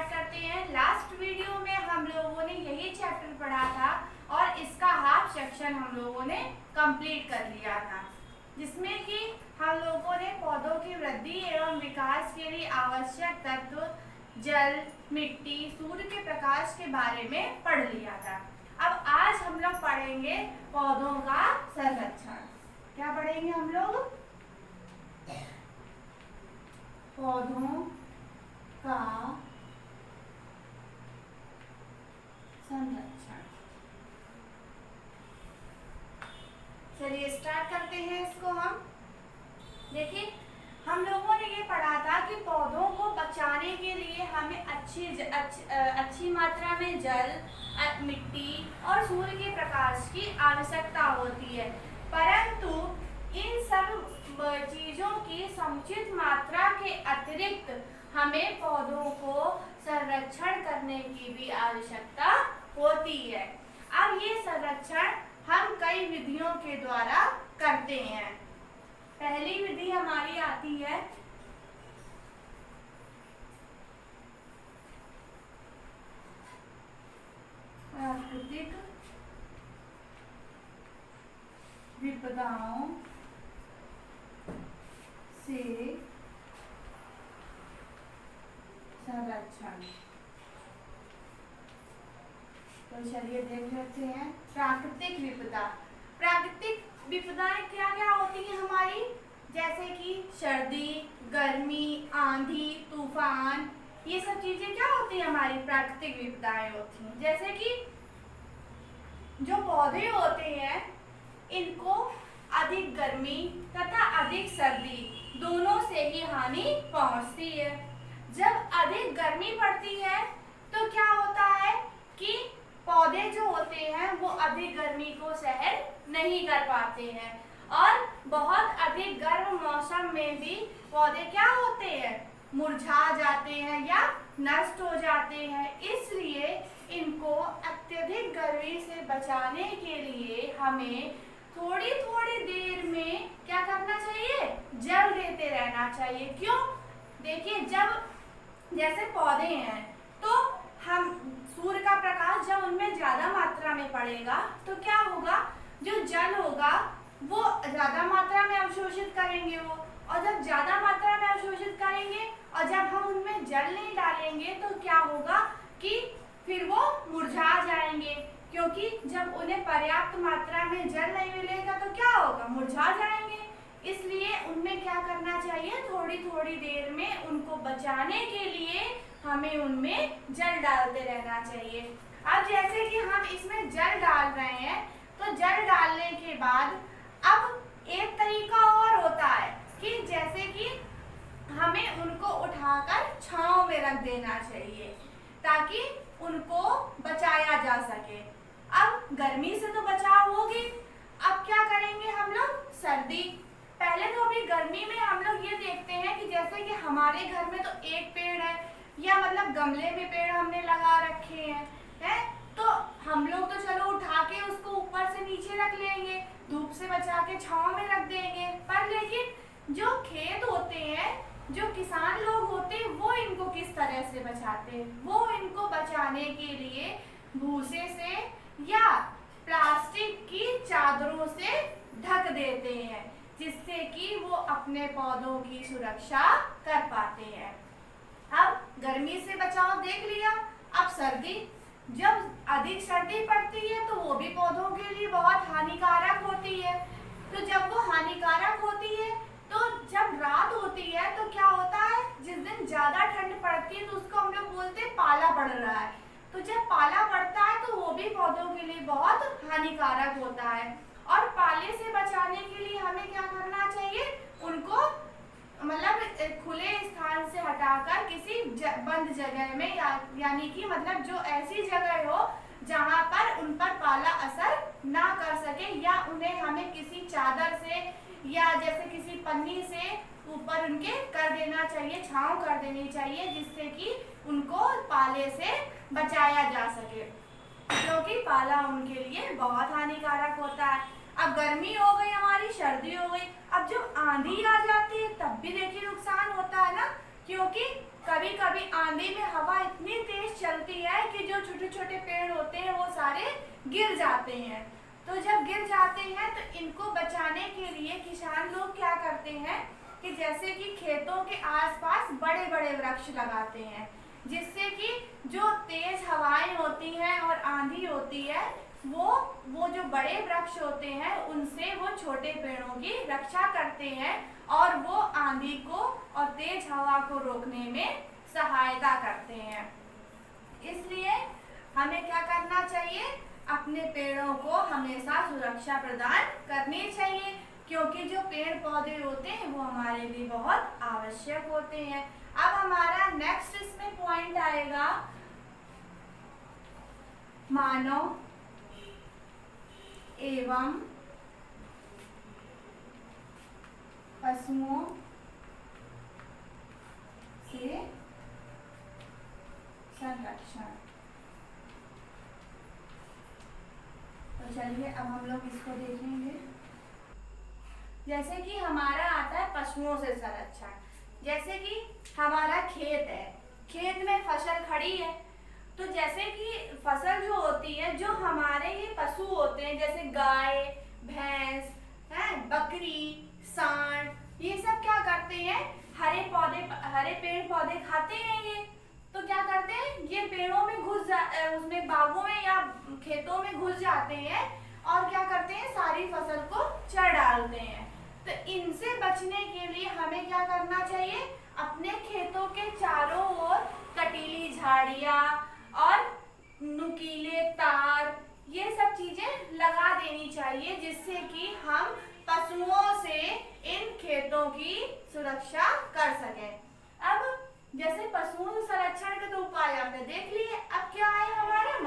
Start करते हैं। Last video में हम लोगों ने यही चैप्टर पढ़ा था और इसका हाफ सेक्शन हम लोगों ने कंप्लीट कर लिया था, जिसमें कि हम लोगों ने पौधों की वृद्धि एवं विकास के लिए आवश्यक तत्व जल, मिट्टी, सूर्य के प्रकाश के बारे में पढ़ लिया था। अब आज हम लोग पढ़ेंगे पौधों का संरक्षण। क्या पढ़ेंगे हम लोग? पौधों का संरक्षण। चलिए स्टार्ट करते हैं इसको हम। देखिए, हम लोगों ने ये पढ़ा था कि पौधों को बचाने के लिए हमें अच्छी मात्रा में जल, मिट्टी और सूर्य के प्रकाश की आवश्यकता होती है, परंतु इन सब चीजों की समुचित मात्रा के अतिरिक्त हमें पौधों को संरक्षण करने की भी आवश्यकता होती है। अब ये संरक्षण हम कई विधियों के द्वारा करते हैं। पहली विधि हमारी आती है प्राकृतिक विपदाओं से संरक्षण। तो चलिए देख लेते हैं प्राकृतिक विपदा। प्राकृतिक विपदाएं क्या क्या होती हैं हमारी? जैसे कि सर्दी, गर्मी, आंधी, तूफान, ये सब चीजें क्या होती हैं? हमारी प्राकृतिक विपदाएं होती हैं। जैसे कि जो पौधे होते हैं इनको अधिक गर्मी तथा अधिक सर्दी दोनों से ही हानि पहुंचती है। जब अधिक गर्मी पड़ती है तो क्या होता है कि पौधे जो होते हैं वो अधिक गर्मी को सहन नहीं कर पाते हैं और बहुत अधिक गर्म मौसम में भी पौधे क्या होते हैं? मुरझा जाते हैं या नष्ट हो जाते हैं। इसलिए इनको अत्यधिक गर्मी से बचाने के लिए हमें थोड़ी थोड़ी देर में क्या करना चाहिए? जल देते रहना चाहिए। क्यों? देखिए, जब जैसे पौधे हैं तो हम सूर्य का प्रकाश जब उनमें ज्यादा मात्रा में पड़ेगा तो क्या होगा? जो जल होगा वो ज्यादा मात्रा में अवशोषित करेंगे वो, और जब ज्यादा मात्रा में अवशोषित करेंगे और जब हम उनमें जल नहीं डालेंगे तो क्या होगा कि फिर वो मुरझा जाएंगे, क्योंकि जब उन्हें पर्याप्त मात्रा में जल नहीं मिलेगा तो क्या होगा? मुरझा जाएंगे। इसलिए उनमें क्या करना चाहिए? थोड़ी थोड़ी देर में उनको बचाने के लिए हमें उनमें जल डालते रहना चाहिए। अब जैसे कि हम इसमें जल डाल रहे हैं तो जल डालने के बाद अब एक तरीका और होता है कि जैसे कि हमें उनको उठाकर छांव में रख देना चाहिए ताकि उनको बचाया जा सके। अब गर्मी से तो बचाव होगी। अब क्या करेंगे हम लोग? सर्दी। पहले तो अभी गर्मी में हम लोग ये देखते हैं कि जैसे कि हमारे घर में तो एक पेड़ है या मतलब गमले में पेड़ हमने लगा रखे हैं, तो हम लोग तो चलो उठा के उसको ऊपर से नीचे रख लेंगे, धूप से बचा के छांव में रख देंगे। पर लेकिन जो खेत होते हैं, जो किसान लोग होते हैं, वो इनको किस तरह से बचाते हैं? वो इनको बचाने के लिए भूसे से या प्लास्टिक की चादरों से ढक देते हैं, जिससे कि वो अपने पौधों की सुरक्षा कर पाते हैं। अब गर्मी से बचाव देख लिया। अब सर्दी, जब अधिक सर्दी पड़ती है तो वो भी पौधों के लिए बहुत हानिकारक होती है। तो जब वो हानिकारक होती है तो जब रात होती है तो क्या होता है? जिस दिन ज्यादा ठंड पड़ती है तो उसको हम लोग बोलते हैं पाला पड़ रहा है। तो जब पाला पड़ता है तो वो भी पौधों के लिए बहुत हानिकारक होता है। और पाले से बचाने के लिए हमें क्या करना चाहिए? उनको मतलब खुले स्थान से हटाकर किसी बंद जगह में यानी कि मतलब जो ऐसी जगह हो जहां पर उन पर पाला असर ना कर सके, या उन्हें हमें किसी चादर से या जैसे किसी पन्नी से ऊपर उनके कर देना चाहिए, छांव कर देनी चाहिए, जिससे कि उनको पाले से बचाया जा सके, क्योंकि पाला उनके लिए बहुत हानिकारक होता है। अब गर्मी हो गई हमारी, सर्दी हो गई। अब जब आंधी आ जाती है तब भी देखिए नुकसान होता है ना, क्योंकि कभी कभी आंधी में हवा इतनी तेज चलती है कि जो छोटे छोटे पेड़ होते हैं वो सारे गिर जाते हैं। तो जब गिर जाते हैं तो इनको बचाने के लिए किसान लोग क्या करते हैं कि जैसे कि खेतों के आसपास बड़े बड़े वृक्ष लगाते हैं, जिससे कि जो तेज हवाएं होती हैं और आंधी होती है वो जो बड़े वृक्ष होते हैं उनसे वो छोटे पेड़ों की रक्षा करते हैं और वो आंधी को और तेज हवा को रोकने में सहायता करते हैं। इसलिए हमें क्या करना चाहिए, अपने पेड़ों को हमेशा सुरक्षा प्रदान करनी चाहिए, क्योंकि जो पेड़ पौधे होते हैं वो हमारे लिए बहुत आवश्यक होते हैं। अब हमारा नेक्स्ट इसमें पॉइंट आएगा मानव एवं पशुओं से संरक्षण। तो चलिए अब हम लोग इसको देखेंगे। जैसे कि हमारा आता है पशुओं से संरक्षण। जैसे कि हमारा खेत है, खेत में फसल खड़ी है, तो जैसे कि फसल जो होती है, जो हमारे ये पशु होते हैं जैसे गाय, भैंस है, बकरी, सांड, ये सब क्या करते हैं, हरे पेड़ पौधे खाते हैं ये। तो क्या करते हैं, ये पेड़ों में उसमें बागों में या खेतों में घुस जाते हैं और क्या करते हैं, सारी फसल को चर डालते हैं। तो इनसे बचने के लिए हमें क्या करना चाहिए, अपने खेतों के चारों ओर कटीली झाड़ियाँ और नुकीले तार, ये सब चीजें लगा देनी चाहिए, जिससे कि हम पशुओं से इन खेतों की सुरक्षा कर सकें। अब जैसे पशुओं से संरक्षण के तो उपाय आपने देख लिए। अब क्या है हमारा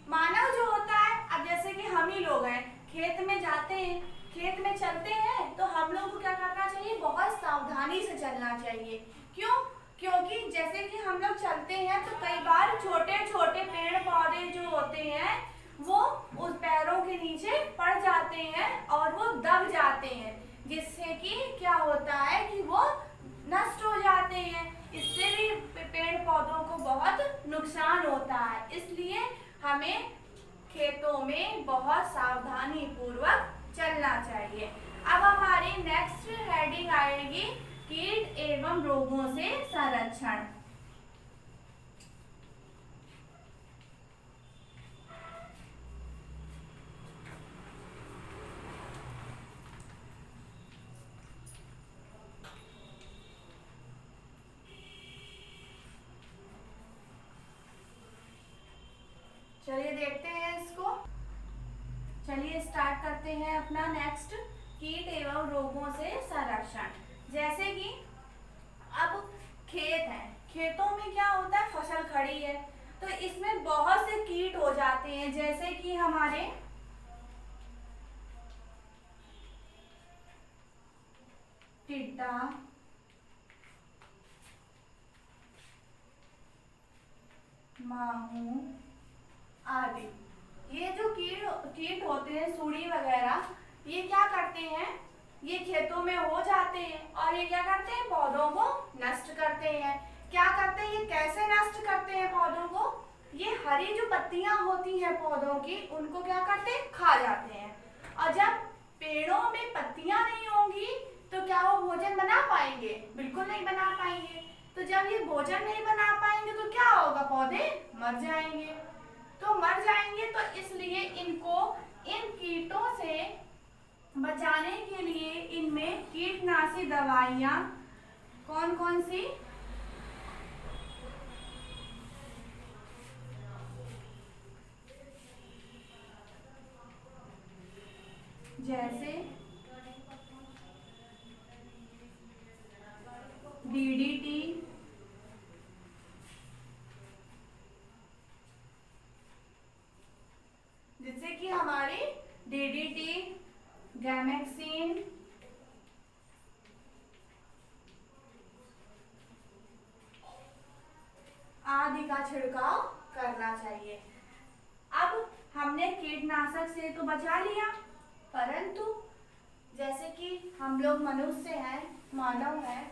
मानव जो होता है, अब जैसे कि हम ही लोग हैं, खेत में जाते हैं, खेत में चलते हैं, तो हम लोग को क्या करना चाहिए, बहुत सावधानी से चलना चाहिए। क्यों? क्योंकि जैसे कि हम लोग चलते हैं तो कई बार छोटे छोटे पेड़ पौधे जो होते हैं वो उस पैरों के नीचे पड़ जाते हैं और वो दब जाते हैं, जिससे कि क्या होता है कि वो नष्ट हो जाते हैं। इससे भी पेड़ पौधों को बहुत नुकसान होता है। इसलिए हमें खेतों में बहुत सावधानी पूर्वक चलना चाहिए। अब हमारी नेक्स्ट हेडिंग आएगी कीट एवं रोगों से संरक्षण। चलिए देखते हैं इसको। चलिए स्टार्ट करते हैं अपना नेक्स्ट, कीट एवं रोगों से संरक्षण। जैसे कि अब खेत है, खेतों में क्या होता है, फसल खड़ी है, तो इसमें बहुत से कीट हो जाते हैं, जैसे कि हमारे टिड्डा, माहू आदि। ये जो कीट होते हैं, सूड़ी वगैरह, ये क्या करते हैं, ये खेतों में हो जाते हैं और ये क्या करते हैं, पौधों को नष्ट करते हैं। क्या करते हैं, ये कैसे नष्ट करते हैं पौधों को, ये हरी जो पत्तियां होती हैं पौधों की, उनको क्या करते हैं, खा जाते हैं। और जब पेड़ों में पत्तियां नहीं होंगी तो क्या वो भोजन बना पाएंगे, बिल्कुल नहीं बना पाएंगे। तो जब ये भोजन नहीं बना पाएंगे तो क्या होगा, पौधे मर जाएंगे। तो इसलिए इनको इन कीटों से बचाने के लिए इनमें कीटनाशी दवाइयाँ कौन कौन सी, जैसे DDT, जिससे कि हमारी DDT, गैमेक्सिन, आदि का छिड़काव करना चाहिए। अब हमने कीटनाशक से तो बचा लिया, परंतु जैसे कि हम लोग मनुष्य हैं, मानव हैं,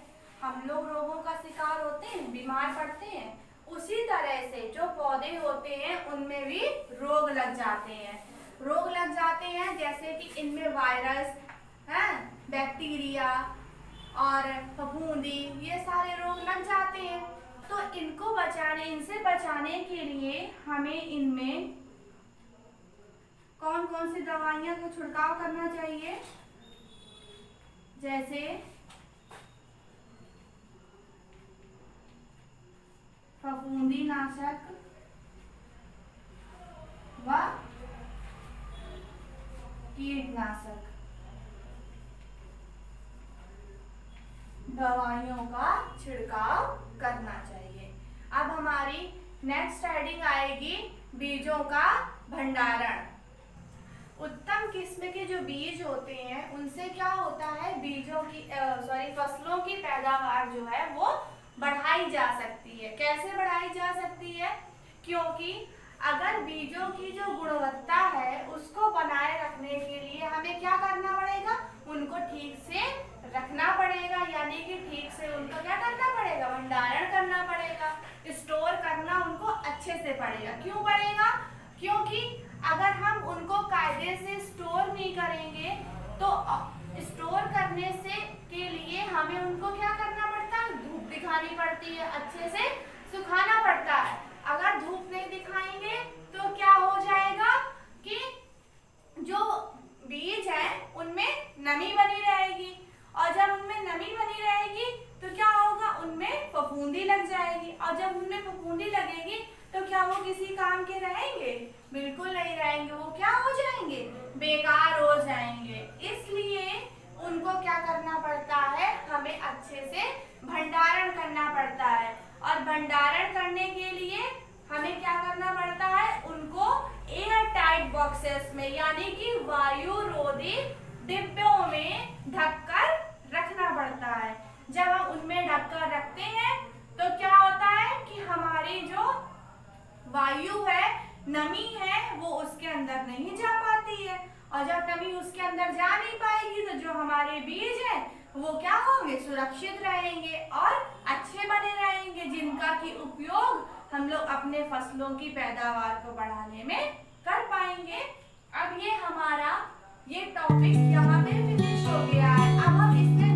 हम लोग रोगों का शिकार होते हैं, बीमार पड़ते हैं, उसी तरह से जो पौधे होते हैं उनमें भी रोग लग जाते हैं। रोग लग जाते हैं जैसे कि इनमें वायरस है, बैक्टीरिया और फफूंदी, ये सारे रोग लग जाते हैं। तो इनसे बचाने के लिए हमें इनमें कौन कौन सी दवाइयां का छिड़काव करना चाहिए, जैसे फफूंदी नाशक व कीटनाशक दवाइयों का छिड़काव करना चाहिए। अब हमारी नेक्स्ट हेडिंग आएगी बीजों का भंडारण। उत्तम किस्म के जो बीज होते हैं उनसे क्या होता है, फसलों की पैदावार जो है वो बढ़ाई जा सकती है। कैसे बढ़ाई जा सकती है? क्योंकि अगर बीजों की जो गुणवत्ता है उसको बनाए रखने के लिए हमें क्या करना पड़ेगा, उनको ठीक से रखना पड़ेगा, यानी कि ठीक से उनको क्या करना पड़ेगा, भंडारण करना पड़ेगा, स्टोर करना उनको अच्छे से पड़ेगा। क्यों पड़ेगा? क्योंकि अगर हम उनको कायदे से स्टोर नहीं करेंगे तो स्टोर करने से के लिए हमें उनको क्या करना पड़ता है, धूप दिखानी पड़ती है, अच्छे से सुखाना पड़ता है। अगर धूप नहीं दिखाएंगे तो क्या हो जाएगा कि जो बीज है उनमें नमी बनी रहेगी, और जब उनमें नमी बनी रहेगी तो क्या होगा, उनमें फफूंदी लग जाएगी, और जब उनमें फफूंदी लगेगी तो क्या वो किसी काम के रहेंगे? बिल्कुल नहीं रहेंगे, वो क्या हो जाएंगे, बेकार हो जाएंगे। इसलिए उनको क्या करना पड़ता है, हमें अच्छे से भंडारण करना पड़ता है, और भंडारण करने के लिए हमें क्या करना पड़ता है, उनको एयर टाइट बॉक्सेस में यानी कि वायु रोधी डिब्बों में ढककर रखना पड़ता है। जब हम उनमें ढककर रखते हैं तो क्या होता है कि हमारी जो वायु है, नमी है, वो उसके अंदर नहीं जा पाती है, और जब नमी उसके अंदर जा नहीं पाएगी तो जो हमारे बीज है वो क्या होंगे, सुरक्षित रहेंगे और अच्छे बने रहेंगे, जिनका की उपयोग हम लोग अपने फसलों की पैदावार को बढ़ाने में कर पाएंगे। अब ये हमारा ये टॉपिक यहाँ पे फिनिश हो गया है। अब हम इसमें